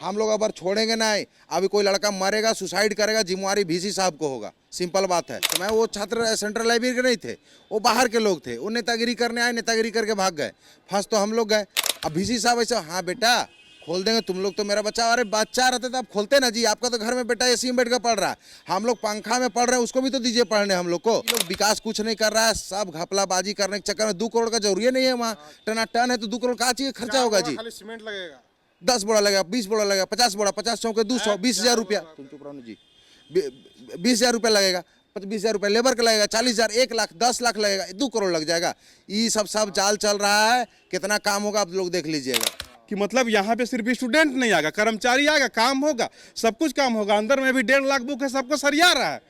हम लोग अगर छोड़ेंगे नहीं, अभी कोई लड़का मरेगा, सुसाइड करेगा, जिम्मेवारी VC साहब को होगा। सिंपल बात है। तो मैं वो छात्र सेंट्रल लाइब्रेरी के नहीं थे, वो बाहर के लोग थे, वो नेतागिरी करने आए, नेतागिरी करके भाग गए। फंस तो हम लोग गए। अब VC साहब ऐसे, हाँ बेटा खोल देंगे, तुम लोग तो मेरा बच्चा, अरे बच्चा रहते तो आप खोलते ना जी, आपका तो घर में बेटा AC में बैठ कर पढ़ रहा है, हम लोग पंखा में पढ़ रहे हैं, उसको भी तो दीजिए पढ़ने हम लोग को। ये लोग विकास कुछ नहीं कर रहा है, सब घपलाबाजी करने के चक्कर में 2 करोड़ का जरूरी नहीं है, वहाँ टनाटन है तो 2 करोड़ का चाहिए खर्चा होगा जी। खाली सीमेंट लगेगा, 10 बोरा लगेगा, 20 बोरा लगेगा, 50 बोरा, 50 चौके 200, 20,000 रुपया, तुम चुप रहो जी, 20,000 रुपया लगेगा, 20,000 रुपया लेबर का लगेगा, 40,000, 1 लाख, 10 लाख लगेगा, 2 करोड़ लग जाएगा। ये सब जाल चल रहा है, कितना काम होगा आप लोग देख लीजिएगा। कि मतलब यहाँ पे सिर्फ स्टूडेंट नहीं आएगा, कर्मचारी आएगा, काम होगा, सब कुछ काम होगा। अंदर में भी 1.5 लाख बुक है, सबको सरिया रहा है।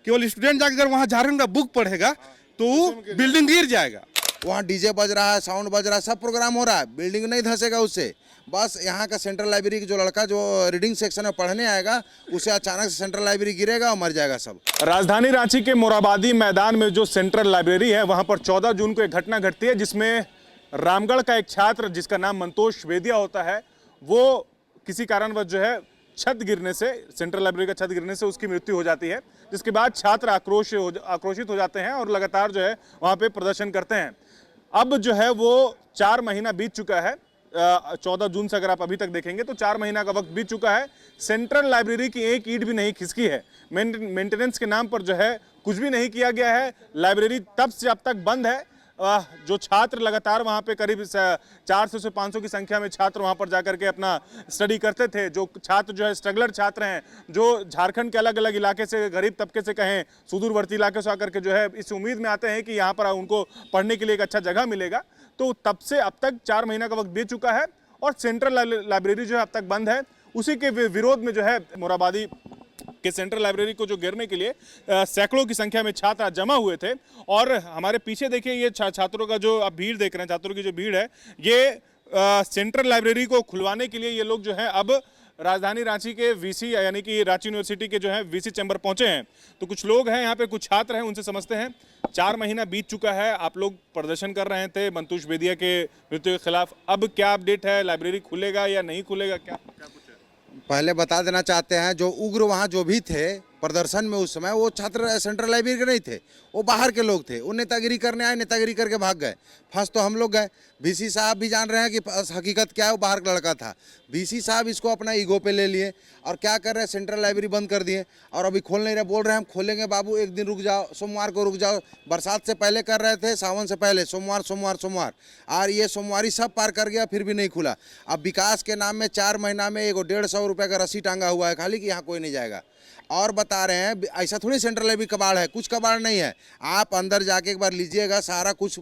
केवल स्टूडेंट जाकर अगर वहाँ झारखंड का बुक पढ़ेगा तो बिल्डिंग गिर जाएगा। वहाँ DJ बज रहा है, साउंड बज रहा है, सब प्रोग्राम हो रहा है, बिल्डिंग नहीं धंसेगा उससे। बस यहाँ का सेंट्रल लाइब्रेरी का जो लड़का जो रीडिंग सेक्शन में पढ़ने आएगा, उसे अचानक से सेंट्रल लाइब्रेरी गिरेगा और मर जाएगा सब। राजधानी रांची के मोराबादी मैदान में जो सेंट्रल लाइब्रेरी है, वहां पर 14 जून को एक घटना घटती है जिसमें रामगढ़ का एक छात्र जिसका नाम मंतोष वेदिया होता है, वो किसी कारणवश जो है छत गिरने से, सेंट्रल लाइब्रेरी का छत गिरने से उसकी मृत्यु हो जाती है। जिसके बाद छात्र आक्रोशित हो जाते हैं और लगातार जो है वहां पे प्रदर्शन करते हैं। अब जो है वो 4 महीना बीत चुका है। 14 जून से अगर आप अभी तक देखेंगे तो 4 महीना का वक्त बीत चुका है। सेंट्रल लाइब्रेरी की एक ईंट भी नहीं खिसकी है। मेंटेनेंस के नाम पर जो है कुछ भी नहीं किया गया है। लाइब्रेरी तब से अब तक बंद है। जो छात्र लगातार वहां पे करीब 400 से 500 की संख्या में छात्र वहां पर जाकर के अपना स्टडी करते थे। जो छात्र जो है स्ट्रगलर छात्र हैं, जो झारखंड के अलग अलग इलाके से, गरीब तबके से कहें, सुदूरवर्ती इलाके से आकर के जो है इस उम्मीद में आते हैं कि यहाँ पर उनको पढ़ने के लिए एक अच्छा जगह मिलेगा। तो तब से अब तक 4 महीना का वक्त बीत चुका है और सेंट्रल लाइब्रेरी जो है अब तक बंद है। उसी के विरोध में जो है मोराबादी कि सेंट्रल लाइब्रेरी को जो घेरने के लिए सैकड़ों की संख्या में छात्र जमा हुए थे। और हमारे पीछे देखिए ये छात्रों का जो आप भीड़ देख रहे हैं, छात्रों की जो भीड़ है, ये सेंट्रल लाइब्रेरी को खुलवाने के लिए ये लोग जो है अब राजधानी रांची के VC यानी कि रांची यूनिवर्सिटी के जो है VC चैम्बर पहुंचे हैं। तो कुछ लोग हैं यहाँ पे, कुछ छात्र हैं, उनसे समझते हैं। 4 महीना बीत चुका है, आप लोग प्रदर्शन कर रहे थे मंतोष वेदिया के मृत्यु के खिलाफ। अब क्या अपडेट है, लाइब्रेरी खुलेगा या नहीं खुलेगा, क्या कुछ है? पहले बता देना चाहते हैं, जो उग्र वहाँ जो भी थे प्रदर्शन में उस समय, वो छात्र सेंट्रल लाइब्रेरी के नहीं थे, वो बाहर के लोग थे। वो नेतागिरी करने आए, नेतागिरी करके भाग गए। फंस तो हम लोग गए। VC साहब भी जान रहे हैं कि हकीकत क्या है, वो बाहर का लड़का था। VC साहब इसको अपना ईगो पे ले लिए और क्या कर रहे हैं, सेंट्रल लाइब्रेरी बंद कर दिए और अभी खोल नहीं रहे। बोल रहे हैं हम खोलेंगे बाबू, एक दिन रुक जाओ, सोमवार को रुक जाओ। बरसात से पहले कर रहे थे, सावन से पहले, सोमवार सोमवार सोमवार, और ये सोमवारी सब पार कर गया, फिर भी नहीं खुला। अब विकास के नाम में 4 महीना में 150 रुपये का रस्सी टांगा हुआ है खाली कि यहाँ कोई नहीं जाएगा। और बता रहे हैं ऐसा थोड़ी सेंट्रल लाइब्रेरी कबाड़ है, कुछ कबाड़ नहीं है। आप अंदर जाके एक बार लीजिएगा, सारा कुछ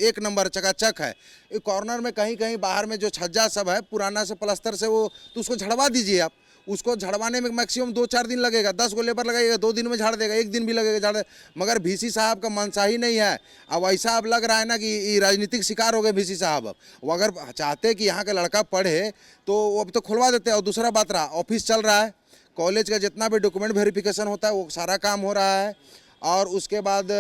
एक नंबर चकाचक है। एक कॉर्नर में कहीं कहीं बाहर में जो छज्जा सब है पुराना से प्लास्टर से, वो तो उसको झड़वा दीजिए आप। उसको झड़वाने में मैक्सिमम 2-4 दिन लगेगा। 10 को लेबर लगाइएगा, 2 दिन में झाड़ देगा, 1 दिन भी लगेगा झाड़। मगर VC साहब का मनसा ही नहीं है। अब ऐसा अब लग रहा है ना कि राजनीतिक शिकार हो गए VC साहब। अब वो अगर चाहते कि यहाँ का लड़का पढ़े तो वो अब तो खुलवा देते। और दूसरा बात रहा, ऑफिस चल रहा है, कॉलेज का जितना भी डॉक्यूमेंट वेरिफिकेशन होता है वो सारा काम हो रहा है। और उसके बाद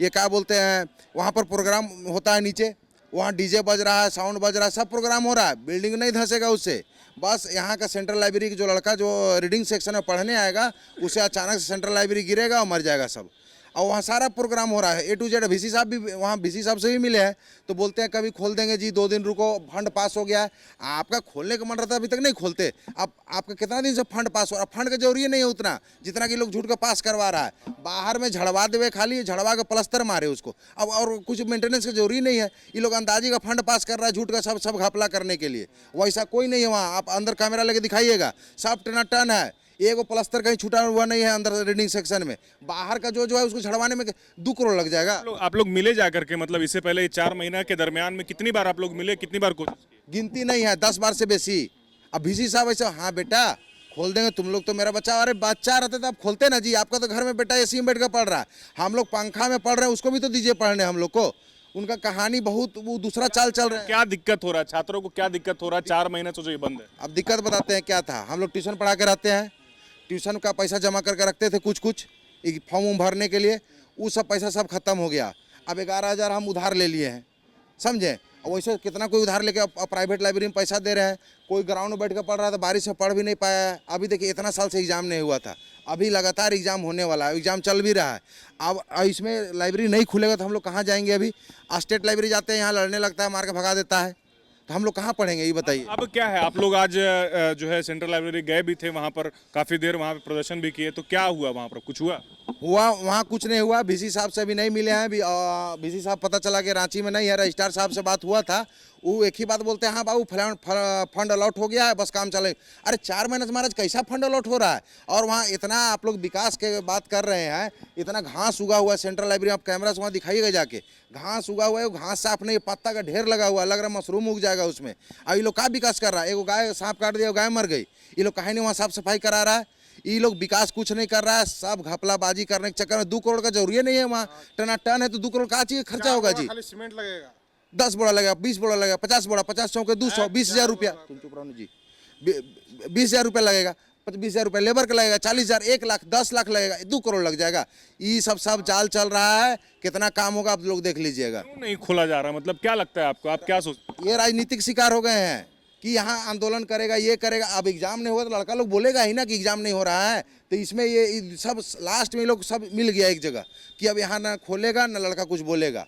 ये क्या बोलते हैं, वहाँ पर प्रोग्राम होता है नीचे, वहाँ DJ बज रहा है, साउंड बज रहा है, सब प्रोग्राम हो रहा है, बिल्डिंग नहीं धंसेगा उससे। बस यहाँ का सेंट्रल लाइब्रेरी का जो लड़का जो रीडिंग सेक्शन में पढ़ने आएगा, उसे अचानक से सेंट्रल लाइब्रेरी गिरेगा और मर जाएगा सब। और वहाँ सारा प्रोग्राम हो रहा है A to Z। VC साहब भी वहाँ VC साहब से भी मिले हैं, तो बोलते हैं कभी खोल देंगे जी, 2 दिन रुको, फंड पास हो गया है। आपका खोलने का मन रहता है, अभी तक नहीं खोलते। अब आपका कितना दिन से फंड पास हो रहा है? फंड का जरूरी नहीं है उतना जितना कि लोग झूठ का पास करवा रहा है। बाहर में झड़वा देवे, खाली झड़वा के प्लस्तर मारे उसको। अब और कुछ मेंटेनेंस का जरूरी नहीं है। ये लोग अंदाजी का फंड पास कर रहा है, झूठ का सब घपला करने के लिए। वैसा कोई नहीं है वहाँ। आप अंदर कैमरा लेके दिखाइएगा, सब टनाटन है। एगो प्लास्टर कहीं छूटा हुआ नहीं है अंदर रीडिंग सेक्शन में। बाहर का जो है उसको झड़वाने में 2 करोड़ लग जाएगा। आप लोग मिले जाकर के, मतलब इससे पहले 4 महीना के दरमियान में कितनी बार आप लोग मिले, कितनी बार कोशिश की? गिनती नहीं है, 10 बार से बेसी। अब VC साहब ऐसे, हाँ बेटा खोल देंगे, तुम लोग तो मेरा बच्चा, अरे बच्चा रहते तो आप खोलते ना जी, आपका तो घर में बेटा AC में बैठ कर पढ़ रहा है, हम लोग पंखा में पढ़ रहे हैं, उसको भी तो दीजिए पढ़ने हम लोग को। उनका कहानी बहुत वो दूसरा चाल चल रहा है। क्या दिक्कत हो रहा है छात्रों को, क्या दिक्कत हो रहा है? 4 महीने से जो ये बंद है। अब दिक्कत बताते हैं क्या था। हम लोग ट्यूशन पढ़ा के रहते हैं, ट्यूशन का पैसा जमा करके रखते थे कुछ फॉर्म भरने के लिए, वो सब पैसा सब खत्म हो गया। अब 11,000 हम उधार ले लिए हैं, समझे। और वैसे कितना कोई उधार लेके प्राइवेट लाइब्रेरी में पैसा दे रहे हैं, कोई ग्राउंड में बैठ कर पढ़ रहा था, बारिश से पढ़ भी नहीं पाया है। अभी देखिए इतना साल से एग्जाम नहीं हुआ था, अभी लगातार एग्जाम होने वाला है, एग्जाम चल भी रहा है। अब इसमें लाइब्रेरी नहीं खुलेगा तो हम लोग कहाँ जाएंगे? अभी स्टेट लाइब्रेरी जाते हैं, यहाँ लड़ने लगता है, मार के भगा देता है, तो हम लोग कहाँ पढ़ेंगे ये बताइए। अब क्या है, आप लोग आज जो है सेंट्रल लाइब्रेरी गए भी थे, वहां पर काफी देर वहां पे प्रदर्शन भी किए, तो क्या हुआ वहां पर, कुछ हुआ? वहाँ कुछ नहीं हुआ। VC साहब से अभी नहीं मिले हैं। VC साहब पता चला कि रांची में नहीं है। रजिस्ट्रार साहब से बात हुआ था, वो एक ही बात बोलते हैं, हाँ बाबू फंड अलॉट हो गया है, बस काम चले। अरे 4 महीने से महाराज कैसा फंड अलॉट हो रहा है? और वहाँ इतना आप लोग विकास के बात कर रहे हैं, इतना घास उगा हुआ है सेंट्रल लाइब्रेरी, आप कैमरा से वहाँ दिखाइएगा जाके, घास उगा हुआ है, घास साफ नहीं, पत्ता का ढेर लगा हुआ है, लग रहा है मशरूम उग जाएगा उसमें। अब ये लोग क्या विकास कर रहा है? एगो गाय सांप काट दिया, गाय मर गई, ये लोग कहीं नहीं वहाँ साफ सफाई करा रहा है। ये लोग विकास कुछ नहीं कर रहा है, सब घपलाबाजी करने के चक्कर में 2 करोड़ का जरूरी नहीं है। वहाँ टन है तो 2 करोड़ का चाहिए खर्चा होगा जी। खाली सीमेंट लगेगा, 10 बोरा लगेगा, 20 बोरा लगेगा, 50 बोरा, 50 चौके 200, 20,000 रुपया, तुम चुप रहो जी, 20,000 रुपया लगेगा, 20,000 रुपया लेबर का लगेगा, 40,000, 1 लाख, 10 लाख लगेगा, 2 करोड़ लग जाएगा। ये सब जाल चल रहा है, कितना काम होगा आप लोग देख लीजिएगा। क्यों नहीं खोला जा रहा, मतलब क्या लगता है आपको, आप क्या सोचते? ये राजनीतिक शिकार हो गए हैं कि यहाँ आंदोलन करेगा, ये करेगा। अब एग्जाम नहीं हुआ तो लड़का लोग बोलेगा ही ना कि एग्जाम नहीं हो रहा है, तो इसमें ये सब लास्ट में लोग सब मिल गया एक जगह कि अब यहाँ ना खोलेगा ना लड़का कुछ बोलेगा,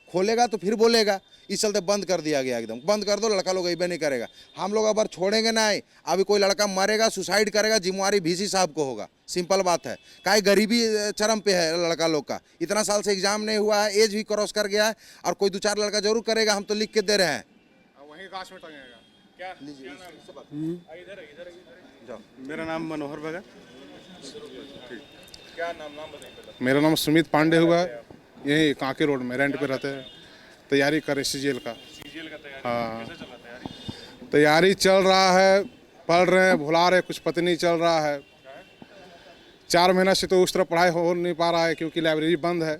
खोलेगा तो फिर बोलेगा। इस चलते बंद कर दिया गया, एकदम बंद कर दो, लड़का लोग अबे नहीं करेगा। हम लोग अगर छोड़ेंगे नहीं, अभी कोई लड़का मरेगा, सुसाइड करेगा, जिम्मेवारी VC साहब को होगा, सिंपल बात है। काहे गरीबी चरम पे है लड़का लोग का, इतना साल से एग्जाम नहीं हुआ है, एज भी क्रॉस कर गया है, और कोई 2-4 लड़का जरूर करेगा, हम तो लिख के दे रहे हैं। वहीं गाछ में टंगेगा। मेरा नाम मनोहर भगत। क्या नाम बताइए? मेरा नाम सुमित पांडे हुआ, यही कांके रोड में रेंट पे रहते हैं, तैयारी कर रहे CGL का। हाँ, तैयारी चल रहा है, पढ़ रहे हैं, भुला रहे, कुछ पता नहीं चल रहा है। 4 महीना से तो उस तरह पढ़ाई हो नहीं पा रहा है, क्योंकि लाइब्रेरी बंद है।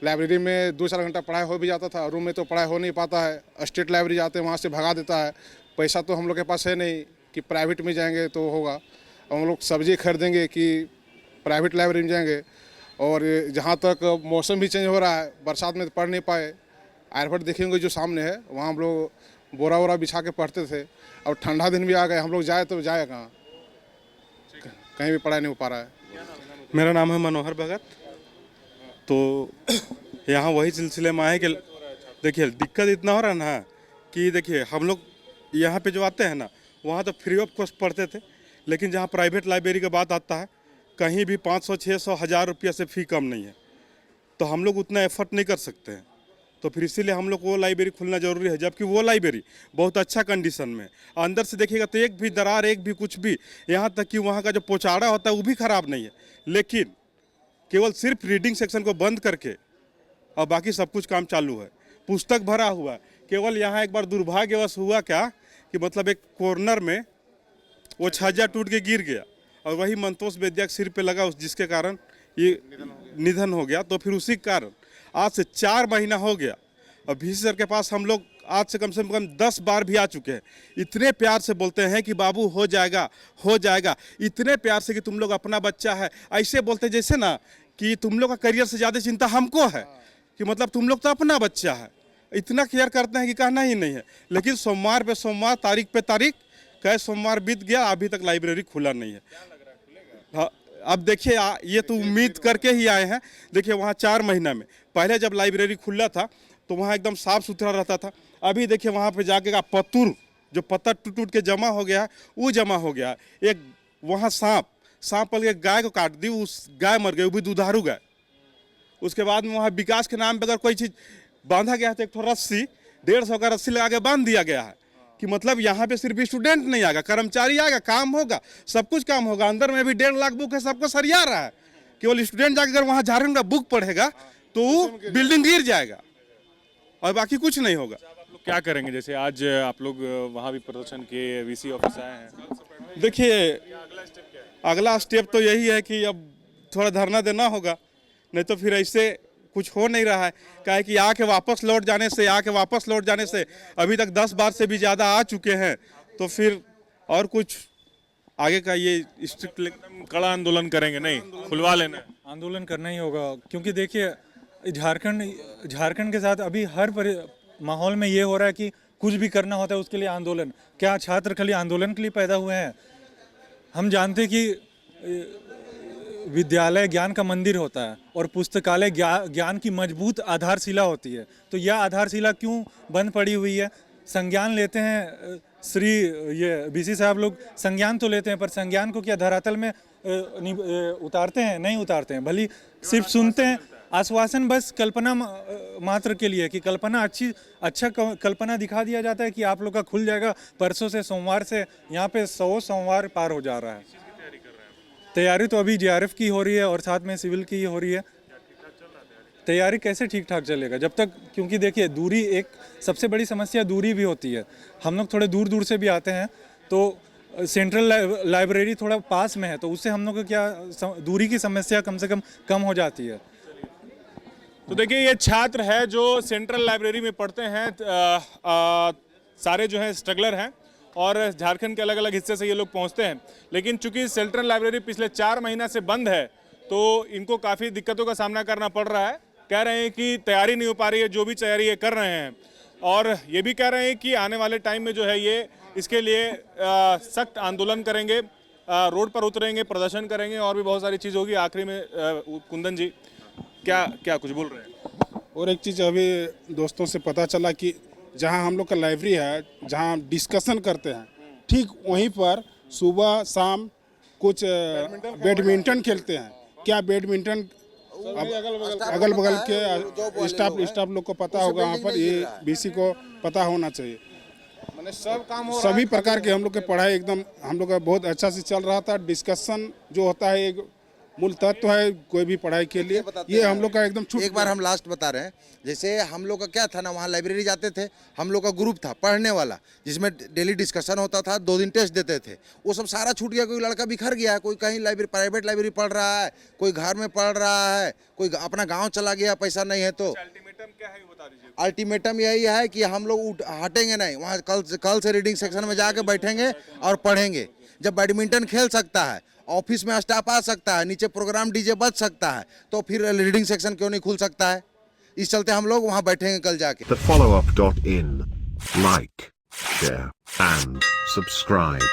लाइब्रेरी में 2-4 घंटा पढ़ाई हो भी जाता था, रूम में तो पढ़ाई हो नहीं पाता है। स्टेट लाइब्रेरी जाते हैं, वहाँ से भगा देता है। पैसा तो हम लोग के पास है नहीं कि प्राइवेट में जाएंगे तो होगा, हम लोग सब्जी खरीदेंगे कि प्राइवेट लाइब्रेरी में जाएंगे। और जहाँ तक मौसम भी चेंज हो रहा है, बरसात में तो पढ़ नहीं पाए। एयरपोर्ट देखेंगे जो सामने है, वहाँ हम लोग बोरा वोरा बिछा के पढ़ते थे। अब ठंडा दिन भी आ गए, हम लोग जाए तो जाए कहाँ, कहीं भी पढ़ाई नहीं हो पा रहा है। मेरा नाम है मनोहर भगत। तो यहाँ वही सिलसिले में आए कि देखिए दिक्कत इतना हो रहा है ना कि देखिए हम लोग यहाँ पे जो आते हैं ना, वहाँ तो फ्री ऑफ कॉस्ट पढ़ते थे, लेकिन जहाँ प्राइवेट लाइब्रेरी का बात आता है, कहीं भी 500, 600, 1000 रुपया से फ़ी कम नहीं है, तो हम लोग उतना एफर्ट नहीं कर सकते हैं। तो फिर इसीलिए हम लोग को वो लाइब्रेरी खुलना जरूरी है, जबकि वो लाइब्रेरी बहुत अच्छा कंडीशन में, अंदर से देखिएगा तो एक भी दरार, एक भी कुछ भी, यहाँ तक कि वहाँ का जो पोचाड़ा होता है वो भी ख़राब नहीं है। लेकिन केवल सिर्फ रीडिंग सेक्शन को बंद करके और बाकी सब कुछ काम चालू है, पुस्तक भरा हुआ है। केवल यहाँ एक बार दुर्भाग्यवश हुआ क्या कि मतलब एक कॉर्नर में वो छज्जा टूट के गिर गया और वही मंतोष वैद्या के सिर पे लगा, जिसके कारण ये निधन हो गया। तो फिर उसी कारण आज से 4 महीना हो गया और VC सर के पास हम लोग आज से कम 10 बार भी आ चुके हैं। इतने प्यार से बोलते हैं कि बाबू हो जाएगा, हो जाएगा, इतने प्यार से कि तुम लोग अपना बच्चा है, ऐसे बोलते जैसे ना कि तुम लोग का करियर से ज़्यादा चिंता हमको है, कि मतलब तुम लोग तो अपना बच्चा है, इतना केयर करते हैं कि कहना ही नहीं है। लेकिन सोमवार पे सोमवार, तारीख पे तारीख, कई सोमवार बीत गया, अभी तक लाइब्रेरी खुला नहीं है। हाँ, अब देखिए ये तो उम्मीद करके ही आए हैं। देखिए वहाँ 4 महीना में, पहले जब लाइब्रेरी खुला था तो वहाँ एकदम साफ सुथरा रहता था। अभी देखिए वहाँ पे जाके का पत्थर, जो पत्थर टूट टूट के जमा हो गया है, वो जमा हो गया। एक वहाँ सांप पल के गाय को काट दी, उस गाय मर गई, वो भी दुधारू गाय। उसके बाद में वहाँ विकास के नाम पे अगर कोई चीज़ बांधा गया है तो एक थोड़ा रस्सी, 150 का रस्सी लगा के बांध दिया गया है कि मतलब यहाँ पे सिर्फ स्टूडेंट नहीं आएगा, कर्मचारी आएगा, काम होगा, सब कुछ काम होगा। अंदर में भी 1.5 लाख बुक है, सबको सरिया रहा है। केवल स्टूडेंट जाकर अगर वहाँ झारखंड का बुक पढ़ेगा तो बिल्डिंग गिर जाएगा और बाकी कुछ नहीं होगा। आप लोग क्या करेंगे? जैसे आज आप लोग वहाँ भी प्रदर्शन किए, VC ऑफिस आए हैं, देखिए अगला स्टेप तो यही है कि अब थोड़ा धरना देना होगा, नहीं तो फिर ऐसे कुछ हो नहीं रहा है। काहे कि आके वापस लौट जाने से अभी तक 10 बार से भी ज़्यादा आ चुके हैं, तो फिर और कुछ आगे का ये स्ट्रिक्ट कड़ा आंदोलन करेंगे, नहीं खुलवा लेना है। आंदोलन करना ही होगा, क्योंकि देखिए झारखंड के साथ अभी हर माहौल में ये हो रहा है कि कुछ भी करना होता है उसके लिए आंदोलन। क्या छात्र खाली आंदोलन के लिए पैदा हुए हैं? हम जानते हैं कि विद्यालय ज्ञान का मंदिर होता है और पुस्तकालय ज्ञान की मजबूत आधारशिला होती है। तो यह आधारशिला क्यों बंद पड़ी हुई है? संज्ञान लेते हैं श्री ये बीसी साहब लोग, संज्ञान तो लेते हैं, पर संज्ञान को क्या धरातल में उतारते हैं? नहीं उतारते हैं। भली सिर्फ सुनते हैं, आश्वासन बस कल्पना मात्र के लिए, कि कल्पना अच्छा कल्पना दिखा दिया जाता है कि आप लोग का खुल जाएगा परसों से, सोमवार से। यहाँ पे 100 सोमवार पार हो जा रहा है। तैयारी तो अभी JRF की हो रही है और साथ में सिविल की हो रही है। तैयारी कैसे ठीक ठाक चलेगा जब तक, क्योंकि देखिए दूरी एक सबसे बड़ी समस्या दूरी भी होती है। हम लोग थोड़े दूर दूर से भी आते हैं, तो सेंट्रल लाइब्रेरी थोड़ा पास में है, तो उससे हम लोग को क्या दूरी की समस्या कम से कम हो जाती है। तो देखिए ये छात्र है जो सेंट्रल लाइब्रेरी में पढ़ते हैं, सारे जो हैं स्ट्रगलर हैं और झारखंड के अलग अलग हिस्से से ये लोग पहुंचते हैं। लेकिन चूंकि सेंट्रल लाइब्रेरी पिछले 4 महीना से बंद है तो इनको काफ़ी दिक्कतों का सामना करना पड़ रहा है। कह रहे हैं कि तैयारी नहीं हो पा रही है, जो भी तैयारी ये कर रहे हैं, और ये भी कह रहे हैं कि आने वाले टाइम में जो है ये इसके लिए सख्त आंदोलन करेंगे, रोड पर उतरेंगे, प्रदर्शन करेंगे और भी बहुत सारी चीज़ होगी। आखिरी में कुंदन जी क्या कुछ बोल रहे हैं? और एक चीज़ अभी दोस्तों से पता चला कि जहां हम लोग का लाइब्रेरी है, जहां डिस्कशन करते हैं, ठीक वहीं पर सुबह शाम कुछ बैडमिंटन खेलते हैं। क्या बैडमिंटन अगल बगल के स्टाफ लोग को पता होगा, वहाँ पर ये BC को पता होना चाहिए। मैंने सब काम हो सभी प्रकार के हम लोग के पढ़ाई एकदम हम लोग का बहुत अच्छा से चल रहा था। डिस्कशन जो होता है एक मूल तत्व है कोई भी पढ़ाई के लिए, ये हम लोग का एकदम छूट। एक बार हम लास्ट बता रहे हैं, जैसे हम लोग का क्या था ना, वहाँ लाइब्रेरी जाते थे, हम लोग का ग्रुप था पढ़ने वाला, जिसमें डेली डिस्कशन होता था, 2 दिन टेस्ट देते थे। वो सब सारा छूट गया। कोई लड़का बिखर गया है, कोई कहीं लाइब्रेरी प्राइवेट लाइब्रेरी पढ़ रहा है, कोई घर में पढ़ रहा है, कोई अपना गाँव चला गया, पैसा नहीं है। तो अल्टीमेटम क्या है ये बता दीजिए। अल्टीमेटम यही है कि हम लोग हटेंगे नहीं, वहाँ कल से रीडिंग सेक्शन में जाके बैठेंगे और पढ़ेंगे। जब बैडमिंटन खेल सकता है, ऑफिस में स्टाफ आ सकता है, नीचे प्रोग्राम DJ बज सकता है, तो फिर रीडिंग सेक्शन क्यों नहीं खुल सकता है? इस चलते हम लोग वहां बैठेंगे कल जाके। The followup.in. Like, share, and subscribe.